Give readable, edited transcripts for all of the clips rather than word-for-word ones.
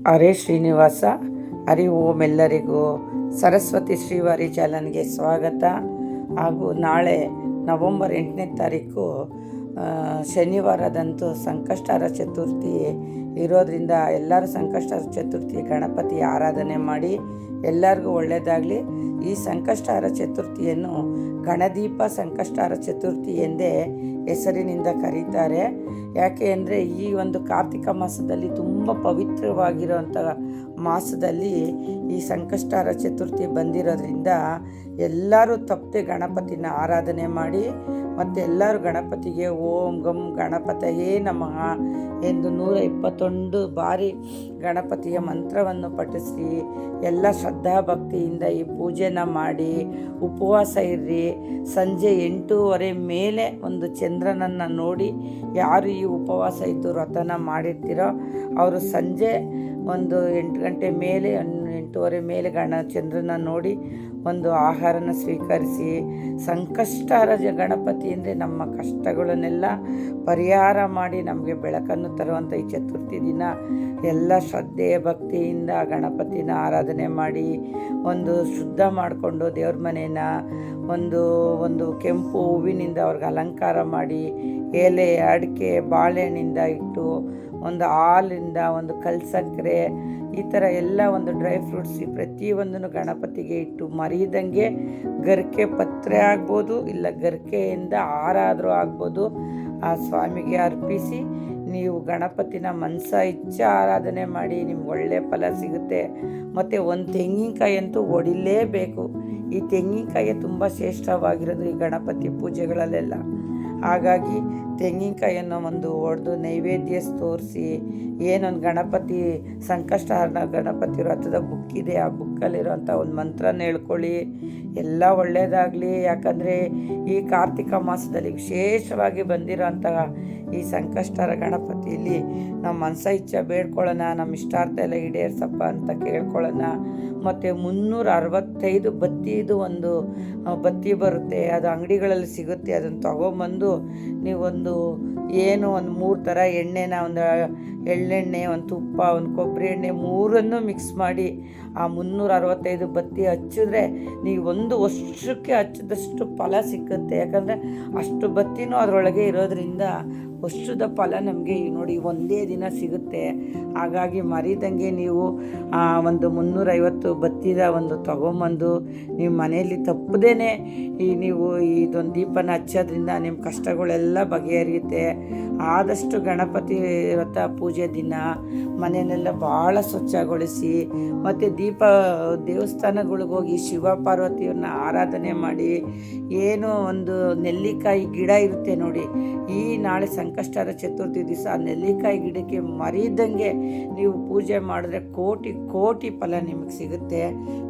ಹರೇ ಶ್ರೀನಿವಾಸ. ಹರಿ ಓಂ. ಎಲ್ಲರಿಗೂ ಸರಸ್ವತಿ ಶ್ರೀವಾರಿ ಚಾನಲ್ಗೆ ಸ್ವಾಗತ. ಹಾಗೂ ನಾಳೆ ನವಂಬರ್ 8ನೇ ತಾರೀಕು ಶನಿವಾರದಂತೂ ಸಂಕಷ್ಟಹರ ಚತುರ್ಥಿ ಇರೋದ್ರಿಂದ ಎಲ್ಲರೂ ಸಂಕಷ್ಟಹರ ಚತುರ್ಥಿ ಗಣಪತಿ ಆರಾಧನೆ ಮಾಡಿ ಎಲ್ಲರಿಗೂ ಒಳ್ಳೆಯದಾಗಲಿ. ಈ ಸಂಕಷ್ಟಹರ ಚತುರ್ಥಿಯನ್ನು ಗಣದೀಪ ಸಂಕಷ್ಟಹರ ಚತುರ್ಥಿ ಎಂದೇ ಹೆಸರಿನಿಂದ ಕರೀತಾರೆ. ಯಾಕೆ ಅಂದರೆ ಈ ಒಂದು ಕಾರ್ತಿಕ ಮಾಸದಲ್ಲಿ ತುಂಬ ಪವಿತ್ರವಾಗಿರುವಂಥ ಮಾಸದಲ್ಲಿ ಈ ಸಂಕಷ್ಟಹರ ಚತುರ್ಥಿ ಬಂದಿರೋದ್ರಿಂದ ಎಲ್ಲರೂ ತಪ್ಪದೆ ಗಣಪತಿನ ಆರಾಧನೆ ಮಾಡಿ ಮತ್ತು ಎಲ್ಲರೂ ಗಣಪತಿಗೆ ಓಂ ಗಂ ಗಣಪತಯೇ ನಮಃ ಎಂದು 121 ಬಾರಿ ಗಣಪತಿಯ ಮಂತ್ರವನ್ನು ಪಠಿಸಿ ಎಲ್ಲ ಶ್ರದ್ಧಾಭಕ್ತಿಯಿಂದ ಈ ಪೂಜೆನ ಮಾಡಿ ಉಪವಾಸ ಇರ್ರಿ. ಸಂಜೆ 8:30 ಮೇಲೆ ಒಂದು ಚಂದ್ರನನ್ನು ನೋಡಿ ಯಾರು ಈ ಉಪವಾಸ ಇದ್ದು ವ್ರತನ ಮಾಡಿರ್ತೀರೋ ಅವರು ಸಂಜೆ ಒಂದು 8 ಗಂಟೆ ಮೇಲೆ 8:30 ಮೇಲೆ ಚಂದ್ರನ ನೋಡಿ ಒಂದು ಆಹಾರನ ಸ್ವೀಕರಿಸಿ. ಸಂಕಷ್ಟಹರ ಗಣಪತಿ ಅಂದರೆ ನಮ್ಮ ಕಷ್ಟಗಳನ್ನೆಲ್ಲ ಪರಿಹಾರ ಮಾಡಿ ನಮಗೆ ಬೆಳಕನ್ನು ತರುವಂಥ ಈ ಚತುರ್ಥಿ ದಿನ ಎಲ್ಲ ಶ್ರದ್ಧೆ ಭಕ್ತಿಯಿಂದ ಗಣಪತಿನ ಆರಾಧನೆ ಮಾಡಿ ಒಂದು ಶುದ್ಧ ಮಾಡಿಕೊಂಡು ದೇವ್ರ ಮನೇನ ಒಂದು ಕೆಂಪು ಹೂವಿನಿಂದ ಅವ್ರಿಗೆ ಅಲಂಕಾರ ಮಾಡಿ ಎಲೆ ಅಡಿಕೆ ಬಾಳೆಹಣ್ಣಿಂದ ಇಟ್ಟು ಒಂದು ಹಾಲಿಂದ ಒಂದು ಕಲ್ಸಕ್ಕರೆ ಈ ಥರ ಎಲ್ಲ ಒಂದು ಡ್ರೈ ಫ್ರೂಟ್ಸ್ ಪ್ರತಿಯೊಂದನ್ನು ಗಣಪತಿಗೆ ಇಟ್ಟು ಮರೀದಂಗೆ ಗರಿಕೆ ಪತ್ರೆ ಆಗ್ಬೋದು, ಇಲ್ಲ ಗರಿಕೆಯಿಂದ ಹಾರ ಆದರೂ ಆಗ್ಬೋದು, ಆ ಸ್ವಾಮಿಗೆ ಅರ್ಪಿಸಿ ನೀವು ಗಣಪತಿನ ಮನಸ ಇಚ್ಛೆ ಆರಾಧನೆ ಮಾಡಿ ನಿಮ್ಗೆ ಒಳ್ಳೆಯ ಫಲ ಸಿಗುತ್ತೆ. ಮತ್ತು ಒಂದು ತೆಂಗಿನಕಾಯಿ ಅಂತೂ ಹೊಡಿಲೇಬೇಕು. ಈ ತೆಂಗಿನಕಾಯಿ ತುಂಬ ಶ್ರೇಷ್ಠವಾಗಿರೋದು ಈ ಗಣಪತಿ ಪೂಜೆಗಳಲ್ಲೆಲ್ಲ. ಹಾಗಾಗಿ ತೆಂಗಿನಕಾಯಿಯನ್ನು ಒಂದು ಒಡೆದು ನೈವೇದ್ಯ ತೋರಿಸಿ ಏನೊಂದು ಗಣಪತಿ ಸಂಕಷ್ಟಹರ ಗಣಪತಿ ವ್ರತದ ಬುಕ್ ಇದೆ, ಆ ಬುಕ್ಕಲ್ಲಿರೋಂಥ ಒಂದು ಮಂತ್ರನ ಹೇಳ್ಕೊಳ್ಳಿ, ಎಲ್ಲ ಒಳ್ಳೆಯದಾಗಲಿ. ಯಾಕಂದರೆ ಈ ಕಾರ್ತಿಕ ಮಾಸದಲ್ಲಿ ವಿಶೇಷವಾಗಿ ಬಂದಿರೋಂತಹ ಈ ಸಂಕಷ್ಟಹರ ಗಣಪತಿಯಲ್ಲಿ ನಮ್ಮ ಮನಸ ಇಚ್ಛೆ ಬೇಡ್ಕೊಳ್ಳೋಣ, ನಮ್ಮ ಇಷ್ಟಾರ್ಥ ಎಲ್ಲ ಈಡೇರ್ಸಪ್ಪ ಅಂತ ಕೇಳ್ಕೊಳ್ಳೋಣ. ಮತ್ತು 365 ಬತ್ತಿದು ಒಂದು ಬತ್ತಿ ಬರುತ್ತೆ, ಅದು ಅಂಗಡಿಗಳಲ್ಲಿ ಸಿಗುತ್ತೆ. ಅದನ್ನು ತೊಗೊಂಬಂದು ನೀವೊಂದು ಏನು ಒಂದು 3 ಥರ ಎಣ್ಣೆನ, ಒಂದು ಎಳ್ಳೆಣ್ಣೆ, ಒಂದು ತುಪ್ಪ, ಒಂದು ಕೊಬ್ಬರಿ ಎಣ್ಣೆ, ಮೂರನ್ನು ಮಿಕ್ಸ್ ಮಾಡಿ ಆ 365 ಬತ್ತಿ ಹಚ್ಚಿದ್ರೆ ನೀವು ಒಂದು ವರ್ಷಕ್ಕೆ ಹಚ್ಚಿದಷ್ಟು ಫಲ ಸಿಕ್ಕುತ್ತೆ. ಯಾಕಂದರೆ ಅಷ್ಟು ಬತ್ತಿನೂ ಅದರೊಳಗೆ ಇರೋದ್ರಿಂದ ವರ್ಷದ ಫಲ ನಮಗೆ ನೋಡಿ ಒಂದೇ ದಿನ ಸಿಗುತ್ತೆ. ಹಾಗಾಗಿ ಮರಿದಂಗೆ ನೀವು ಒಂದು 350 ಬತ್ತಿದ ಒಂದು ತೊಗೊಂಬಂದು ನೀವು ಮನೆಯಲ್ಲಿ ತಪ್ಪದೇನೆ ನೀವು ಇದೊಂದು ದೀಪನ ಹಚ್ಚೋದ್ರಿಂದ ನಿಮ್ಮ ಕಷ್ಟಗಳೆಲ್ಲ ಬಗೆಹರಿಯುತ್ತೆ. ಆದಷ್ಟು ಗಣಪತಿ ವ್ರತ ಪೂಜೆ ದಿನ ಮನೆಯನ್ನೆಲ್ಲ ಭಾಳ ಸ್ವಚ್ಛಗೊಳಿಸಿ ಮತ್ತು ದೇವಸ್ಥಾನಗಳಿಗೆ ಹೋಗಿ ಶಿವ ಪಾರ್ವತಿಯವ್ರನ್ನ ಆರಾಧನೆ ಮಾಡಿ ಏನು ಒಂದು ನೆಲ್ಲಿಕಾಯಿ ಗಿಡ ಇರುತ್ತೆ ನೋಡಿ, ಈ ನಾಳೆ ಸಂಕಷ್ಟಹರ ಚತುರ್ಥಿ ದಿವಸ ಆ ನೆಲ್ಲಿಕಾಯಿ ಗಿಡಕ್ಕೆ ಮರೀದಂಗೆ ನೀವು ಪೂಜೆ ಮಾಡಿದ್ರೆ ಕೋಟಿ ಫಲ ನಿಮಗೆ ಸಿಗುತ್ತೆ.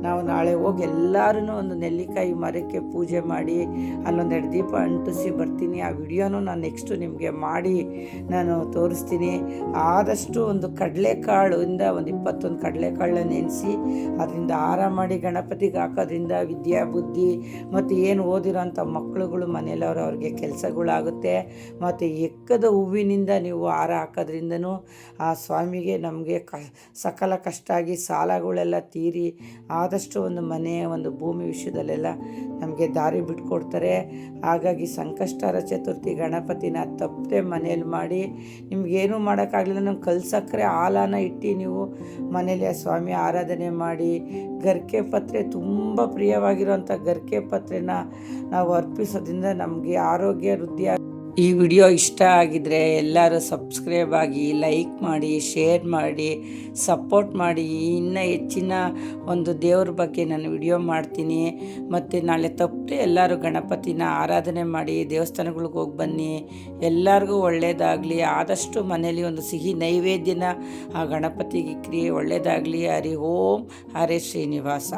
ನಾವು ನಾಳೆ ಹೋಗಿ ಎಲ್ಲರೂ ಒಂದು ನೆಲ್ಲಿಕಾಯಿ ಮರಕ್ಕೆ ಪೂಜೆ ಮಾಡಿ ಅಲ್ಲೊಂದೆರಡು ದೀಪ ಅಂಟಿಸಿ ಬರ್ತೀನಿ. ಆ ವಿಡಿಯೋನೂ ನಾನು ನೆಕ್ಸ್ಟು ನಿಮಗೆ ಮಾಡಿ ನಾನು ತೋರಿಸ್ತೀನಿ. ಆದಷ್ಟು ಒಂದು ಕಡಲೆಕಾಳಿಂದ ಒಂದು 21 ಕಡಲೆಕಾಳನ್ನ ನೆನೆಸಿ ಅದರಿಂದ ಹಾರ ಮಾಡಿ ಗಣಪತಿಗೆ ಹಾಕೋದ್ರಿಂದ ವಿದ್ಯಾ ಬುದ್ಧಿ ಮತ್ತು ಏನು ಓದಿರೋಂಥ ಮಕ್ಕಳುಗಳು ಮನೇಲಿ ಅವ್ರಿಗೆ ಕೆಲಸಗಳಾಗುತ್ತೆ. ಮತ್ತು ಎಕ್ಕದ ಹೂವಿನಿಂದ ನೀವು ಹಾರ ಹಾಕೋದ್ರಿಂದನೂ ಆ ಸ್ವಾಮಿಗೆ ನಮಗೆ ಸಕಲ ಕಷ್ಟ ಆಗಿ ಸಾಲಗಳೆಲ್ಲ ತೀರಿ ಆದಷ್ಟು ಒಂದು ಮನೆ ಒಂದು ಭೂಮಿ ವಿಷಯದಲ್ಲೆಲ್ಲ ನಮಗೆ ದಾರಿ ಬಿಟ್ಕೊಡ್ತಾರೆ. ಹಾಗಾಗಿ ಸಂಕಷ್ಟಹರ ಚತುರ್ಥಿ ಗಣಪತಿನ ತಪ್ಪದೆ ಮನೇಲಿ ಮಾಡಿ. ನಿಮಗೇನೂ ಮಾಡೋಕ್ಕಾಗಲಿಲ್ಲ, ನಮ್ಮ ಕಲ್ಸಕ್ಕರೆ ಹಾಲನ ಇಟ್ಟು ನೀವು ಮನೇಲಿ ಆ ಸ್ವಾಮಿ ಆರಾಧನೆ ಮಾಡಿ ಗರಿಕೆ ಪತ್ರೆ ತುಂಬ ಪ್ರಿಯವಾಗಿರುವಂಥ ಗರಿಕೆ ಪತ್ರೆನ ನಾವು ಅರ್ಪಿಸೋದ್ರಿಂದ ನಮಗೆ ಆರೋಗ್ಯ ವೃದ್ಧಿ. ಈ ವಿಡಿಯೋ ಇಷ್ಟ ಆಗಿದರೆ ಎಲ್ಲರೂ ಸಬ್ಸ್ಕ್ರೈಬ್ ಆಗಿ, ಲೈಕ್ ಮಾಡಿ, ಶೇರ್ ಮಾಡಿ, ಸಪೋರ್ಟ್ ಮಾಡಿ. ಇನ್ನೂ ಹೆಚ್ಚಿನ ಒಂದು ದೇವ್ರ ಬಗ್ಗೆ ನಾನು ವಿಡಿಯೋ ಮಾಡ್ತೀನಿ. ಮತ್ತು ನಾಳೆ ತಪ್ಪದೆ ಎಲ್ಲರೂ ಗಣಪತಿನ ಆರಾಧನೆ ಮಾಡಿ ದೇವಸ್ಥಾನಗಳಿಗೆ ಹೋಗಿ ಬನ್ನಿ. ಎಲ್ಲರಿಗೂ ಒಳ್ಳೆಯದಾಗಲಿ. ಆದಷ್ಟು ಮನೇಲಿ ಒಂದು ಸಿಹಿ ನೈವೇದ್ಯನ ಆ ಗಣಪತಿಗೆ ಇಕ್ರಿ, ಒಳ್ಳೆಯದಾಗಲಿ. ಹರಿ ಓಂ. ಹರೇ ಶ್ರೀನಿವಾಸ.